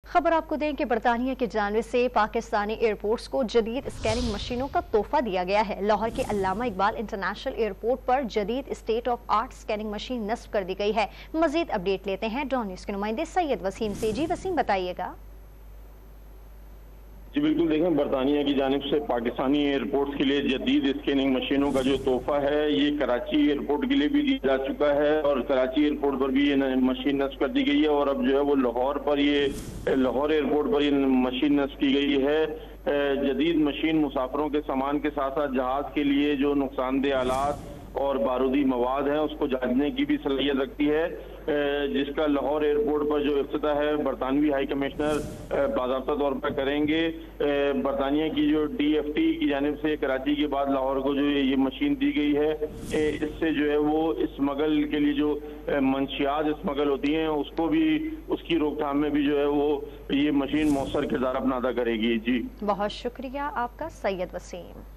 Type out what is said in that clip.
खबर आपको दें कि बरतानिया की जानिब से पाकिस्तानी एयरपोर्ट्स को जदीद स्कैनिंग मशीनों का तोहफा दिया गया है। लाहौर के अल्लामा इकबाल इंटरनेशनल एयरपोर्ट पर जदीद state of art scanning machine नस्ब कर दी गई है। मजीद अपडेट लेते हैं डॉन न्यूज के नुमाइंदे सैयद वसीम से। जी वसीम, बताइएगा। जी बिल्कुल, देखें, बरतानिया की जानिब से पाकिस्तानी एयरपोर्ट्स के लिए जदीद स्कैनिंग मशीनों का जो तोहफा है ये कराची एयरपोर्ट के लिए भी दिया जा चुका है और कराची एयरपोर्ट पर भी ये मशीन नस्ब कर दी गई है और अब जो है वो लाहौर एयरपोर्ट पर ये मशीन नस्ब की गई है। जदीद मशीन मुसाफिरों के सामान के साथ साथ जहाज के लिए जो नुकसानदेह आलात और बारूदी मवाद है उसको जांचने की भी सलाहियत रखती है, जिसका लाहौर एयरपोर्ट पर जो इफ्तिताह है बरतानवी हाई कमिश्नर बाज़ाब्ता तौर पर करेंगे। बरतानिया की जो DFT की जानिब से कराची के बाद लाहौर को जो ये मशीन दी गई है, इससे जो है वो स्मगल के लिए जो मंशियात स्मगल होती हैं उसको भी, उसकी रोकथाम में भी जो है वो ये मशीन मौसर किरदार अपना अदा करेगी। जी बहुत शुक्रिया आपका सैयद वसीम।